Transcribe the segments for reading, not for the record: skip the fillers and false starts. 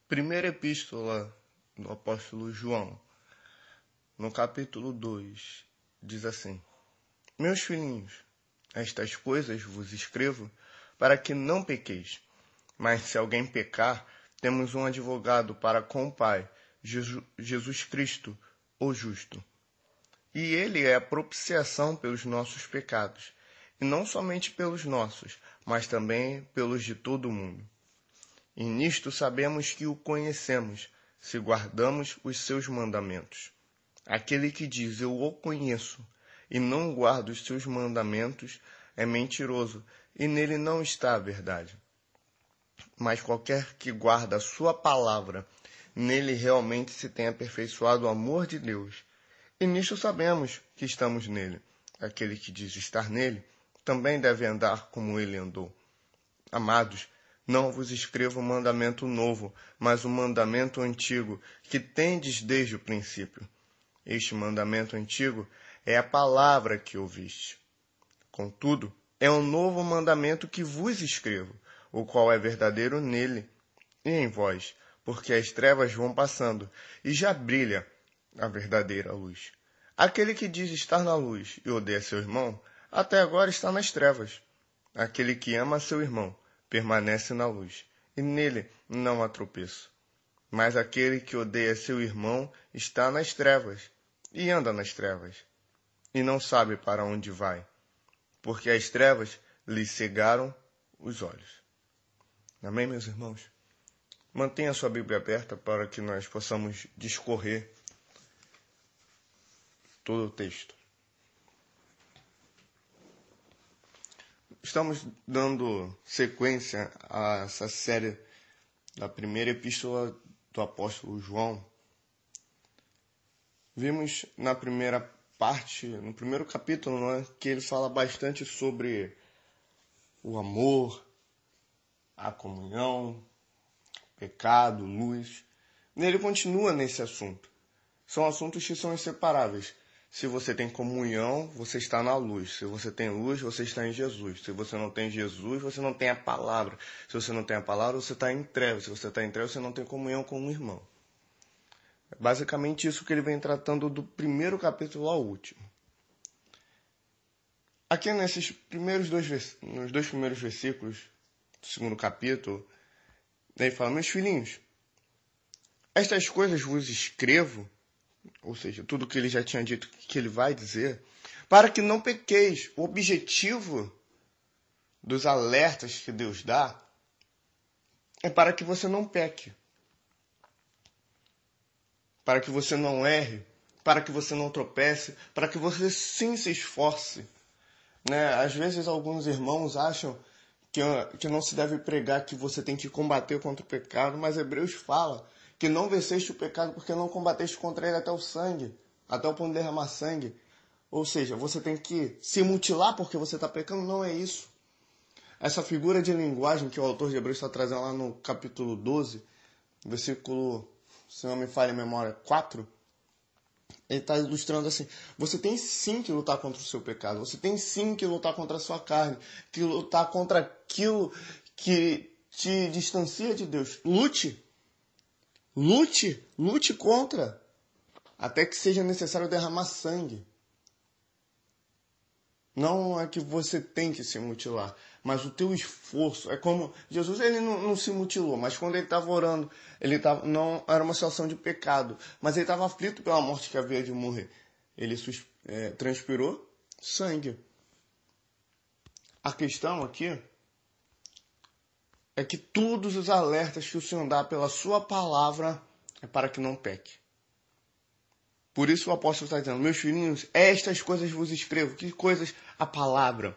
Primeira epístola do apóstolo João, no capítulo 2, diz assim: Meus filhinhos, estas coisas vos escrevo para que não pequeis. Mas se alguém pecar, temos um advogado para com o Pai, Jesus Cristo, o justo. E ele é a propiciação pelos nossos pecados, e não somente pelos nossos, mas também pelos de todo o mundo. E nisto sabemos que o conhecemos, se guardamos os seus mandamentos. Aquele que diz, eu o conheço, e não guarda os seus mandamentos, é mentiroso, e nele não está a verdade. Mas qualquer que guarda a sua palavra, nele realmente se tem aperfeiçoado o amor de Deus. E nisto sabemos que estamos nele. Aquele que diz estar nele, também deve andar como ele andou. Amados, não vos escrevo um mandamento novo, mas um mandamento antigo, que tendes desde o princípio. Este mandamento antigo é a palavra que ouviste. Contudo, é um novo mandamento que vos escrevo, o qual é verdadeiro nele e em vós, porque as trevas vão passando, e já brilha a verdadeira luz. Aquele que diz estar na luz e odeia seu irmão, até agora está nas trevas. Aquele que ama seu irmão permanece na luz, e nele não há tropeço. Mas aquele que odeia seu irmão está nas trevas, e anda nas trevas, e não sabe para onde vai, porque as trevas lhe cegaram os olhos. Amém, meus irmãos? Mantenha sua Bíblia aberta para que nós possamos discorrer todo o texto. Estamos dando sequência a essa série da primeira epístola do apóstolo João. Vimos na primeira parte, no primeiro capítulo, que ele fala bastante sobre o amor, a comunhão, pecado, luz. Ele continua nesse assunto. São assuntos que são inseparáveis. Se você tem comunhão, você está na luz. Se você tem luz, você está em Jesus. Se você não tem Jesus, você não tem a palavra. Se você não tem a palavra, você está em trevas. Se você está em trevas, você não tem comunhão com um irmão. É basicamente isso que ele vem tratando do primeiro capítulo ao último. Aqui nesses nos dois primeiros versículos do segundo capítulo, ele fala, meus filhinhos, estas coisas vos escrevo, ou seja, tudo que ele já tinha dito que ele vai dizer, para que não pequeis. O objetivo dos alertas que Deus dá é para que você não peque, para que você não erre, para que você não tropece, para que você sim se esforce. Às vezes alguns irmãos acham que não se deve pregar que você tem que combater contra o pecado, mas Hebreus fala que não venceste o pecado porque não combateste contra ele até o sangue, até o ponto de derramar sangue. Ou seja, você tem que se mutilar porque você está pecando. Não é isso. Essa figura de linguagem que o autor de Hebreus está trazendo lá no capítulo 12, versículo, se não me falha a memória, 4, ele está ilustrando assim, você tem sim que lutar contra o seu pecado, você tem sim que lutar contra a sua carne, que lutar contra aquilo que te distancia de Deus. Lute contra, até que seja necessário derramar sangue. Não é que você tem que se mutilar, mas o teu esforço, é como Jesus, ele não se mutilou, mas quando ele estava orando, não era uma situação de pecado, mas ele estava aflito pela morte que havia de morrer. Ele transpirou sangue. A questão aqui é que todos os alertas que o Senhor dá pela sua palavra é para que não peque. Por isso o apóstolo está dizendo, meus filhinhos, estas coisas vos escrevo. Que coisas? A palavra,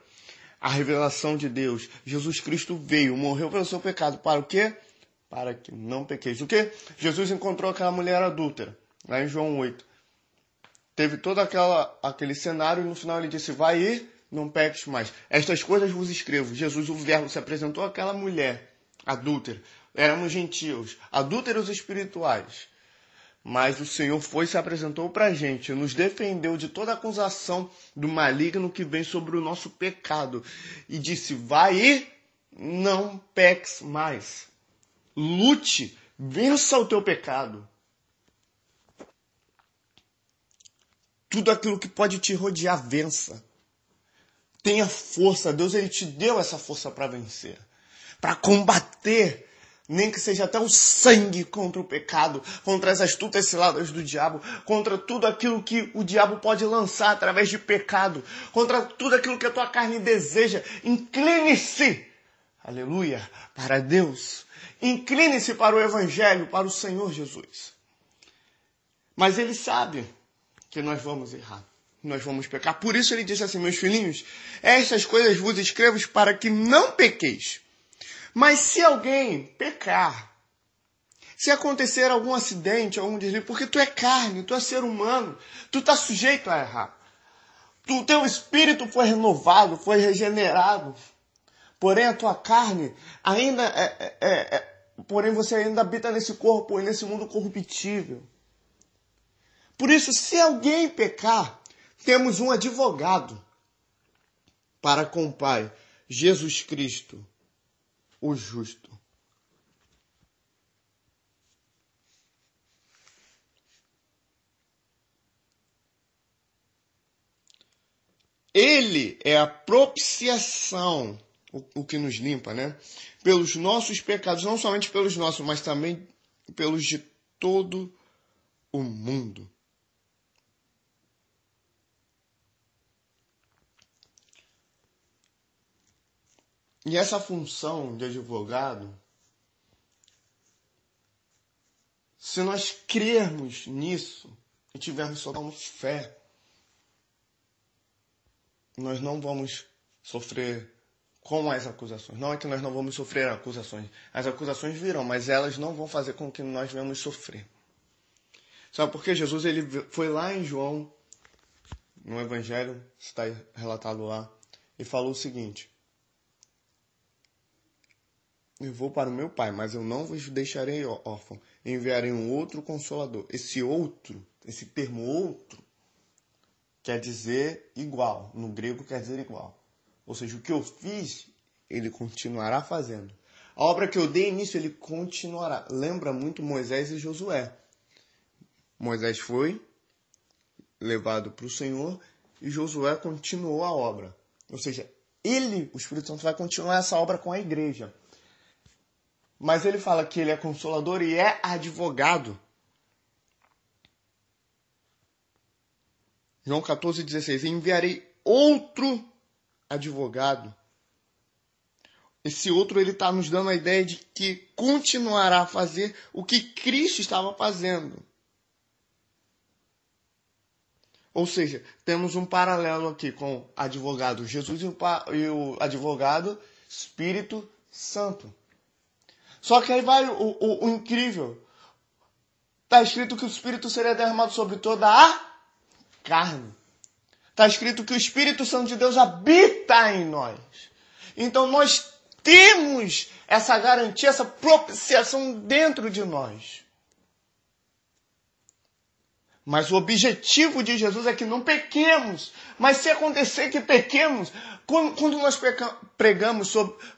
a revelação de Deus. Jesus Cristo veio, morreu pelo seu pecado. Para o quê? Para que não pequeis. O quê? Jesus encontrou aquela mulher adúltera, lá em João 8. Teve todo aquele cenário e no final ele disse, vai e não peques mais. Estas coisas vos escrevo. Jesus, o verbo, se apresentou àquela mulher adúltera. Éramos gentios, adúlteros espirituais. Mas o Senhor se apresentou para a gente, nos defendeu de toda acusação do maligno que vem sobre o nosso pecado. E disse, vai e não peques mais. Lute Vença o teu pecado. Tudo aquilo que pode te rodear, vença. Tenha força. Deus, Ele te deu essa força para vencer. Para combater, nem que seja até o sangue, contra o pecado, contra as astutas ciladas do diabo, contra tudo aquilo que o diabo pode lançar através de pecado, contra tudo aquilo que a tua carne deseja. Incline-se, aleluia, para Deus. Incline-se para o Evangelho, para o Senhor Jesus. Mas Ele sabe que nós vamos errar, nós vamos pecar. Por isso Ele disse assim: meus filhinhos, estas coisas vos escrevo para que não pequeis. Mas se alguém pecar, se acontecer algum acidente, algum desvio, porque tu é carne, tu é ser humano, tu está sujeito a errar. O teu espírito foi renovado, foi regenerado. Porém, a tua carne ainda porém você ainda habita nesse corpo e nesse mundo corruptível. Por isso, se alguém pecar, temos um advogado para com o Pai, Jesus Cristo, o justo. Ele é a propiciação, o que nos limpa, né? Pelos nossos pecados, não somente pelos nossos, mas também pelos de todo o mundo. E essa função de advogado, se nós crermos nisso e tivermos só fé, nós não vamos sofrer com as acusações. Não é que nós não vamos sofrer acusações. As acusações virão, mas elas não vão fazer com que nós venhamos sofrer. Sabe por quê? Jesus ele foi lá em João, no Evangelho, está relatado lá, e falou o seguinte: eu vou para o meu Pai, mas eu não vos deixarei órfão. Enviarei um outro Consolador. Esse outro, esse termo outro, quer dizer igual. No grego quer dizer igual. Ou seja, o que eu fiz, ele continuará fazendo. A obra que eu dei início, ele continuará. Lembra muito Moisés e Josué. Moisés foi levado para o Senhor e Josué continuou a obra. Ou seja, ele, o Espírito Santo, vai continuar essa obra com a igreja. Mas ele fala que ele é consolador e é advogado. João 14,16. Enviarei outro advogado. Esse outro, ele está nos dando a ideia de que continuará a fazer o que Cristo estava fazendo. Ou seja, temos um paralelo aqui com advogado Jesus e o advogado Espírito Santo. Só que aí vai o incrível. Está escrito que o Espírito seria derramado sobre toda a carne. Está escrito que o Espírito Santo de Deus habita em nós. Então nós temos essa garantia, essa propiciação dentro de nós. Mas o objetivo de Jesus é que não pequemos. Mas se acontecer que pequemos, quando nós pregamos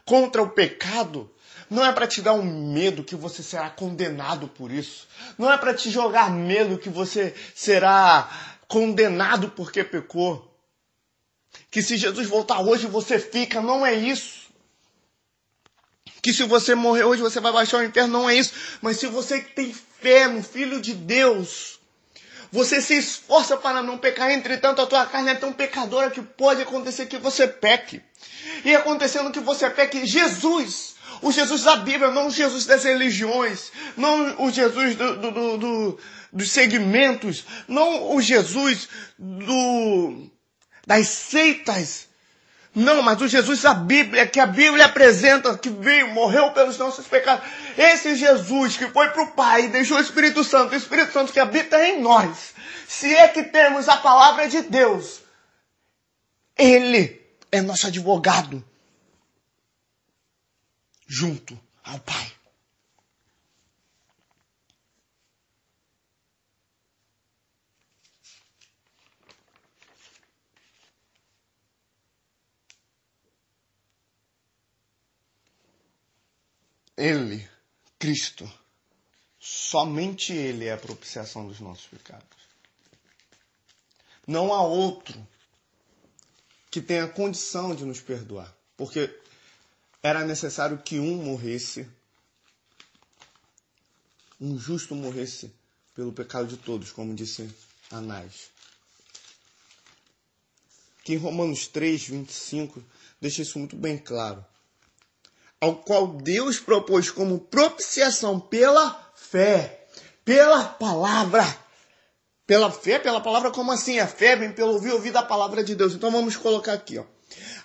contra o pecado, não é para te dar um medo que você será condenado por isso. Não é para te jogar medo que você será condenado porque pecou. Que se Jesus voltar hoje você fica, não é isso. Que se você morrer hoje você vai baixar o inferno, não é isso. Mas se você tem fé no Filho de Deus, você se esforça para não pecar. Entretanto, a tua carne é tão pecadora que pode acontecer que você peque. E acontecendo que você peque, Jesus, o Jesus da Bíblia, não o Jesus das religiões, não o Jesus dos segmentos, não o Jesus das seitas, não, mas o Jesus da Bíblia, que a Bíblia apresenta, que veio, morreu pelos nossos pecados. Esse Jesus que foi para o Pai e deixou o Espírito Santo que habita em nós. Se é que temos a palavra de Deus, Ele é nosso advogado junto ao Pai. Ele, Cristo, Somente Ele é a propiciação dos nossos pecados. Não há outro que tenha condição de nos perdoar. Porque era necessário que um morresse, um justo morresse pelo pecado de todos, como disse Anás. Que em Romanos 3, 25, deixa isso muito bem claro. Ao qual Deus propôs como propiciação pela fé, pela palavra. Pela fé, pela palavra, como assim? A fé vem pelo ouvir da palavra de Deus. Então vamos colocar aqui, ó.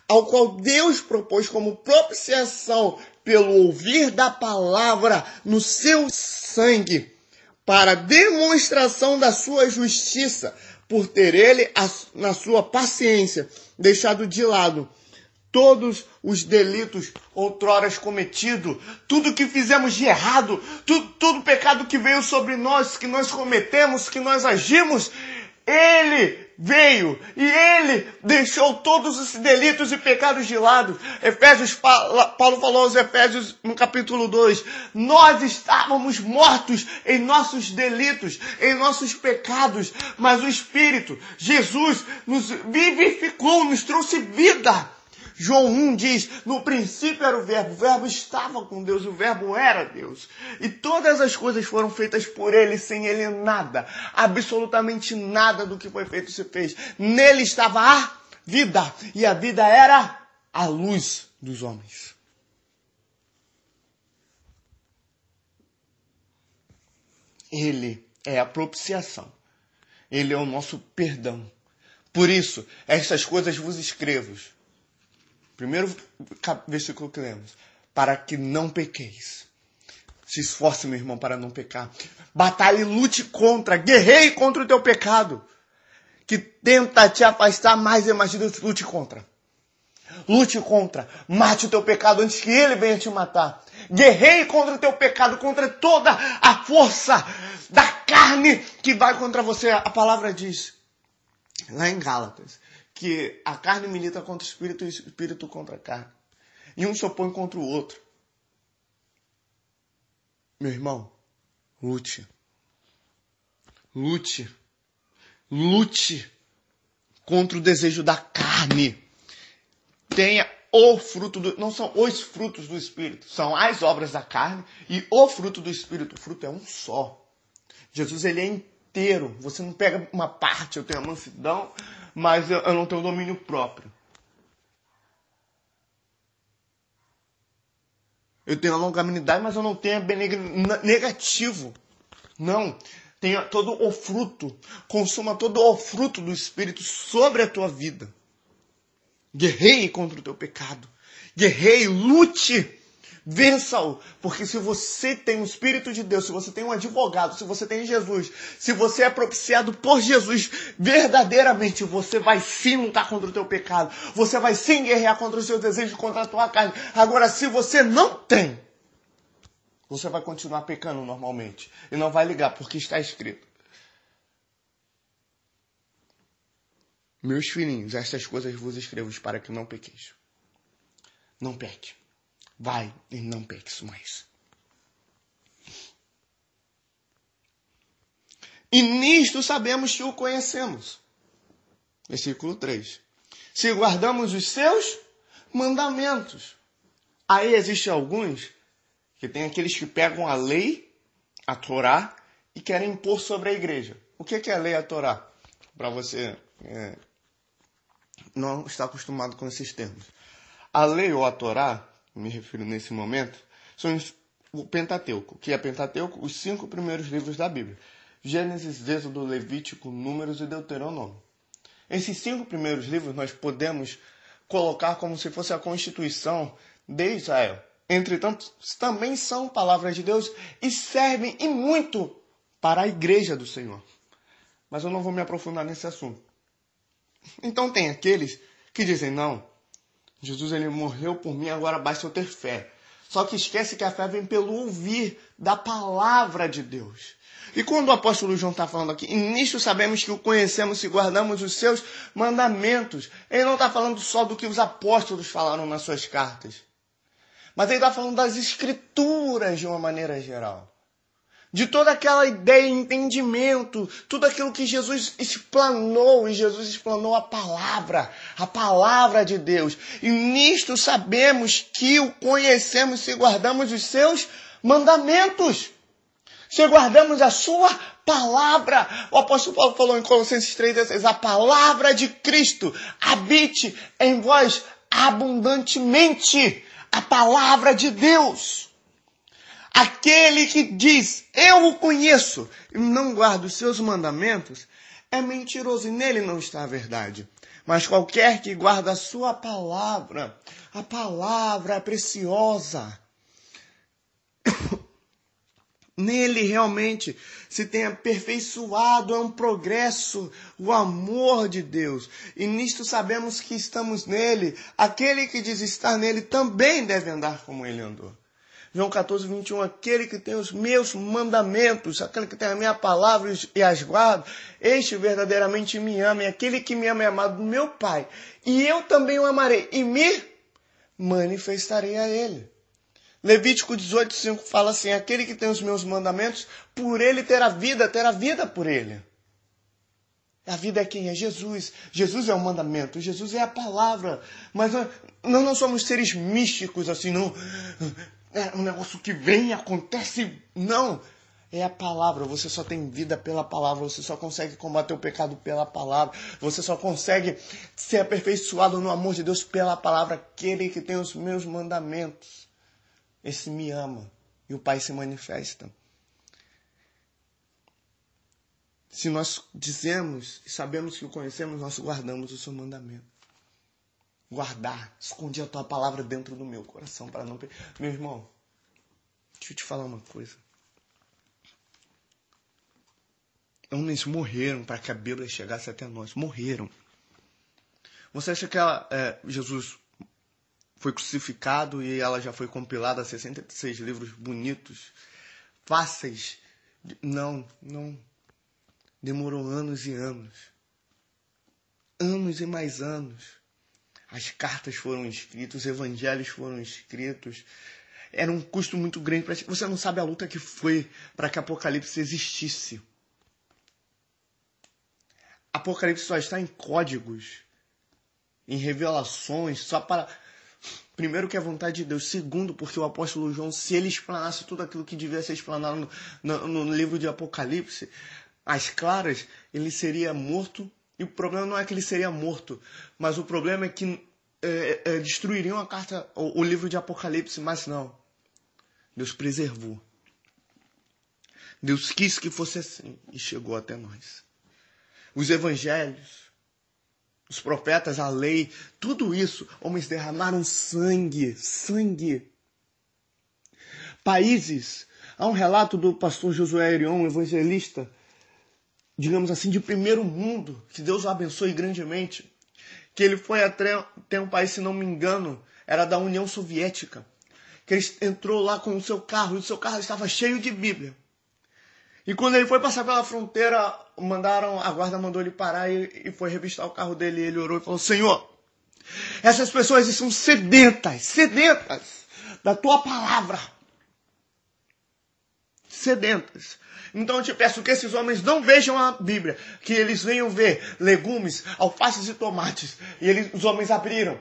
Ao qual Deus propôs como propiciação pelo ouvir da palavra no seu sangue, para demonstração da sua justiça, por ter ele, na sua paciência, deixado de lado todos os delitos outrora cometidos, tudo que fizemos de errado, todo pecado que veio sobre nós, que nós cometemos, que nós agimos, Ele veio e Ele deixou todos os delitos e pecados de lado. Paulo falou aos Efésios no capítulo 2, nós estávamos mortos em nossos delitos, em nossos pecados, mas o Espírito, Jesus, nos vivificou, nos trouxe vida. João 1 diz, no princípio era o verbo estava com Deus, o verbo era Deus. E todas as coisas foram feitas por Ele, sem Ele nada, absolutamente nada do que foi feito se fez. Nele estava a vida, e a vida era a luz dos homens. Ele é a propiciação, Ele é o nosso perdão. Por isso, estas coisas vos escrevo. Primeiro versículo que lemos. Para que não pequeis. Se esforce, meu irmão, para não pecar. Batalhe e lute contra. Guerreie contra o teu pecado. Que tenta te afastar mais e mais de Deus. Lute contra. Lute contra. Mate o teu pecado antes que ele venha te matar. Guerreie contra o teu pecado. Contra toda a força da carne que vai contra você. A palavra diz, lá em Gálatas, que a carne milita contra o espírito e o espírito contra a carne. E um se opõe contra o outro. Meu irmão, lute. Lute. Lute contra o desejo da carne. Tenha o fruto do... Não são os frutos do Espírito. São as obras da carne e o fruto do Espírito. O fruto é um só. Jesus, ele é inteiro. Você não pega uma parte. Eu tenho a mansidão, mas eu não tenho domínio próprio. Eu tenho a longanimidade, mas eu não tenho a negativo. Não. Tenha todo o fruto. Consuma todo o fruto do Espírito sobre a tua vida. Guerreie contra o teu pecado. Guerreie, lute. Vença-o. Porque se você tem o Espírito de Deus, se você tem um advogado, se você tem Jesus, se você é propiciado por Jesus, verdadeiramente você vai sim lutar contra o teu pecado. Você vai sim guerrear contra os seus desejos, contra a tua carne. Agora, se você não tem, você vai continuar pecando normalmente. E não vai ligar, porque está escrito. Meus filhinhos, estas coisas vos escrevo para que não pequeis. Não peque. Vai e não peques mais. E nisto sabemos que o conhecemos. Versículo 3. Se guardamos os seus mandamentos. Aí existem alguns que tem aqueles que pegam a lei, a Torá, e querem impor sobre a igreja. O que é a lei e a Torá? Para você não estar acostumado com esses termos. A lei ou a Torá, me refiro nesse momento, são o Pentateuco. O que é Pentateuco? Os 5 primeiros livros da Bíblia. Gênesis, Êxodo, Levítico, Números e Deuteronômio. Esses 5 primeiros livros nós podemos colocar como se fosse a Constituição de Israel. Entretanto, também são palavras de Deus e servem e muito para a igreja do Senhor. Mas eu não vou me aprofundar nesse assunto. Então tem aqueles que dizem, não, Jesus ele morreu por mim, agora basta eu ter fé. Só que esquece que a fé vem pelo ouvir da palavra de Deus. E quando o apóstolo João está falando aqui, e nisto sabemos que o conhecemos e guardamos os seus mandamentos. Ele não está falando só do que os apóstolos falaram nas suas cartas. Mas ele está falando das escrituras de uma maneira geral. de toda aquela ideia, entendimento, tudo aquilo que Jesus explanou, e Jesus explanou a palavra de Deus. E nisto sabemos que o conhecemos se guardamos os seus mandamentos, se guardamos a sua palavra. O apóstolo Paulo falou em Colossenses 3,16, a palavra de Cristo habite em vós abundantemente, a palavra de Deus. Aquele que diz, eu o conheço, e não guarda os seus mandamentos, é mentiroso e nele não está a verdade. Mas qualquer que guarda a sua palavra, a palavra é preciosa. Nele realmente se tem aperfeiçoado, é um progresso, o amor de Deus. E nisto sabemos que estamos nele. Aquele que diz estar nele também deve andar como ele andou. João 14, 21, aquele que tem os meus mandamentos, aquele que tem a minha palavra e as guarda, este verdadeiramente me ama, e aquele que me ama é amado do meu Pai. E eu também o amarei, e me manifestarei a ele. Levítico 18, 5 fala assim, aquele que tem os meus mandamentos, por ele terá vida por ele. A vida é quem? É Jesus. Jesus é o mandamento, Jesus é a palavra. Mas nós não somos seres místicos assim, não. É um negócio que vem, acontece. Não. É a palavra. Você só tem vida pela palavra. Você só consegue combater o pecado pela palavra. Você só consegue ser aperfeiçoado no amor de Deus pela palavra. Aquele que tem os meus mandamentos. Esse me ama. E o Pai se manifesta. Se nós dizemos e sabemos que o conhecemos, nós guardamos o seu mandamento. Guardar, escondi a tua palavra dentro do meu coração para não... Meu irmão, deixa eu te falar uma coisa. Homens morreram para que a Bíblia chegasse até nós. Morreram. Você acha que Jesus foi crucificado e ela já foi compilada a 66 livros bonitos, fáceis? Não. Demorou anos e anos. Anos e mais anos. As cartas foram escritas, os evangelhos foram escritos. Era um custo muito grande. Você não sabe a luta que foi para que Apocalipse existisse. Apocalipse só está em códigos, em revelações, só para... Primeiro, que é a vontade de Deus. Segundo, porque o apóstolo João, se ele explanasse tudo aquilo que devia ser explanado no livro de Apocalipse, às claras, ele seria morto. E o problema não é que ele seria morto, mas o problema é que destruiriam a carta, o livro de Apocalipse, mas não. Deus preservou. Deus quis que fosse assim e chegou até nós. Os evangelhos, os profetas, a lei, tudo isso, homens derramaram sangue. Países, há um relato do pastor Josué Erion, evangelista, digamos assim, de primeiro mundo, que Deus o abençoe grandemente, que ele foi até um país, se não me engano, era da União Soviética, que ele entrou lá com o seu carro, e o seu carro estava cheio de Bíblia. E quando ele foi passar pela fronteira, a guarda mandou ele parar e foi revistar o carro dele, e ele orou e falou, Senhor, essas pessoas estão sedentas da tua palavra. Sedentas. Então eu te peço que esses homens não vejam a Bíblia, que eles venham ver legumes, alfaces e tomates. E os homens abriram.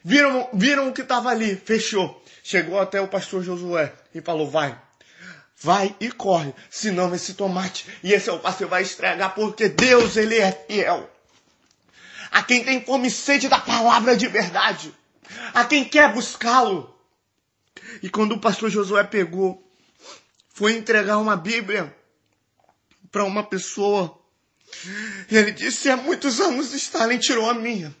Viram o que estava ali, fechou. Chegou até o pastor Josué e falou, vai e corre, senão esse tomate e esse alface vai estragar, porque Deus, ele é fiel. A quem tem fome e sede da palavra de verdade, a quem quer buscá-lo. E quando o pastor Josué foi entregar uma Bíblia para uma pessoa, e ele disse, há muitos anos Stalin tirou a minha.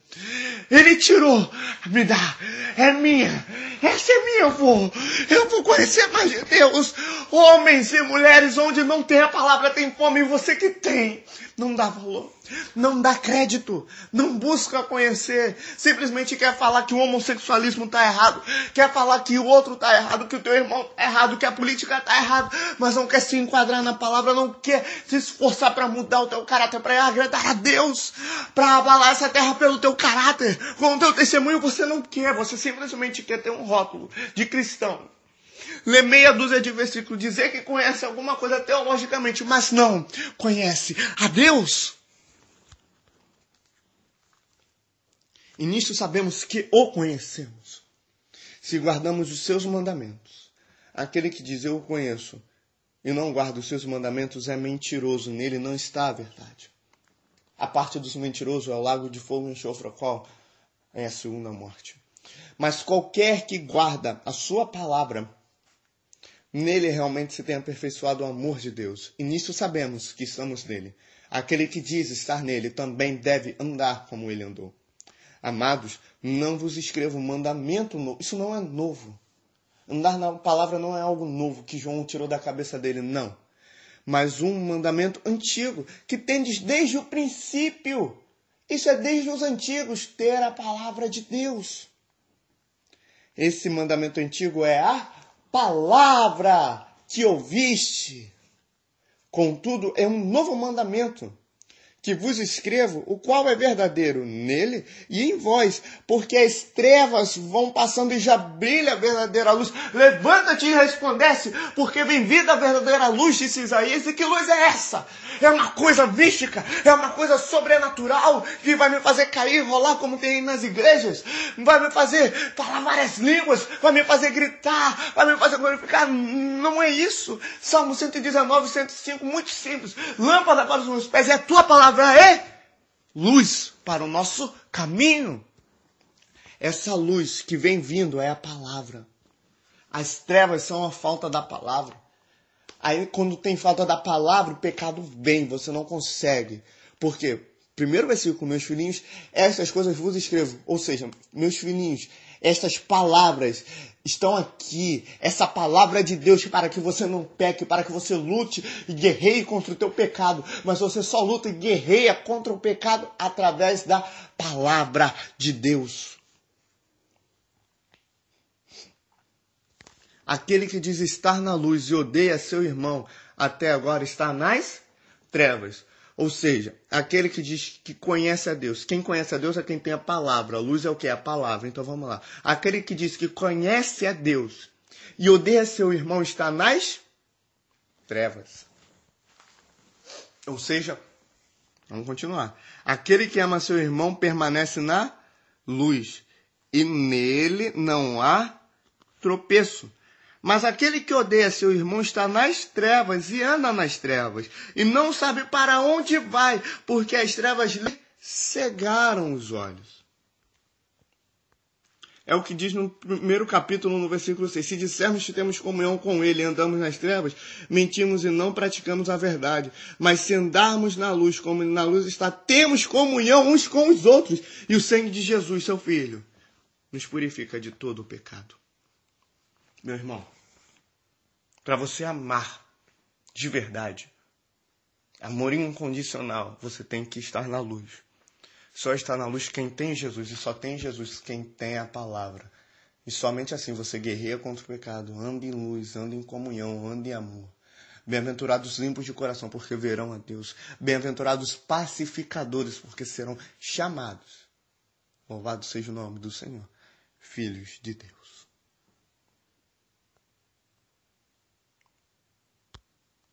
Ele tirou, me dá, é minha. Essa é minha, eu vou conhecer mais de Deus. Homens e mulheres onde não tem a palavra, tem fome, e você que tem, não dá valor, não dá crédito, não busca conhecer, simplesmente quer falar que o homossexualismo está errado, quer falar que o outro está errado, que o teu irmão está errado, que a política está errada, mas não quer se enquadrar na palavra, não quer se esforçar para mudar o teu caráter, para agradar a Deus, para abalar essa terra pelo teu caráter, com o teu testemunho. Você não quer, você simplesmente quer ter um rótulo de cristão. ler meia dúzia de versículos, dizer que conhece alguma coisa teologicamente, mas não conhece a Deus. E nisto sabemos que o conhecemos, se guardamos os seus mandamentos. Aquele que diz eu o conheço e não guarda os seus mandamentos é mentiroso, nele não está a verdade. A parte dos mentirosos é o lago de fogo e enxofre, qual é a segunda morte. Mas qualquer que guarda a sua palavra, nele realmente se tem aperfeiçoado o amor de Deus. E nisso sabemos que estamos nele. Aquele que diz estar nele também deve andar como ele andou. Amados, não vos escrevo mandamento novo. Isso não é novo. Andar na palavra não é algo novo que João tirou da cabeça dele, não. Mas um mandamento antigo, que tendes desde o princípio. Isso é desde os antigos, ter a palavra de Deus. Esse mandamento antigo é a palavra que ouviste. Contudo, é um novo mandamento que vos escrevo, o qual é verdadeiro nele e em vós, porque as trevas vão passando e já brilha a verdadeira luz. Levanta-te e resplandece, porque vem vida a verdadeira luz, disse Isaías. E que luz é essa? É uma coisa mística, é uma coisa sobrenatural, que vai me fazer cair e rolar como tem nas igrejas, vai me fazer falar várias línguas, vai me fazer gritar, vai me fazer glorificar. Não é isso. Salmo 119, 105, muito simples. Lâmpada para os meus pés é a tua palavra. É luz para o nosso caminho. Essa luz que vem vindo é a palavra. As trevas são a falta da palavra. Aí quando tem falta da palavra, o pecado vem, você não consegue. Por quê? Primeiro versículo, meus filhinhos, estas coisas vos escrevo. Ou seja, meus filhinhos, estas palavras estão aqui. Essa palavra de Deus para que você não peque, para que você lute e guerreie contra o teu pecado. Mas você só luta e guerreia contra o pecado através da palavra de Deus. Aquele que diz estar na luz e odeia seu irmão, até agora está nas trevas. Ou seja, aquele que diz que conhece a Deus. Quem conhece a Deus é quem tem a palavra. A luz é o que? A palavra. Então vamos lá. Aquele que diz que conhece a Deus e odeia seu irmão está nas trevas. Ou seja, vamos continuar. Aquele que ama seu irmão permanece na luz e nele não há tropeço. Mas aquele que odeia seu irmão está nas trevas e anda nas trevas e não sabe para onde vai, porque as trevas lhe cegaram os olhos. É o que diz no primeiro capítulo, no versículo 6. Se dissermos que temos comunhão com ele e andamos nas trevas, mentimos e não praticamos a verdade. Mas se andarmos na luz, como na luz está, temos comunhão uns com os outros. E o sangue de Jesus, seu Filho, nos purifica de todo o pecado. Meu irmão, para você amar de verdade, amor incondicional, você tem que estar na luz. Só está na luz quem tem Jesus, e só tem Jesus quem tem a palavra. E somente assim você guerreia contra o pecado, anda em luz, anda em comunhão, anda em amor. Bem-aventurados limpos de coração, porque verão a Deus. Bem-aventurados pacificadores, porque serão chamados. Louvado seja o nome do Senhor, filhos de Deus.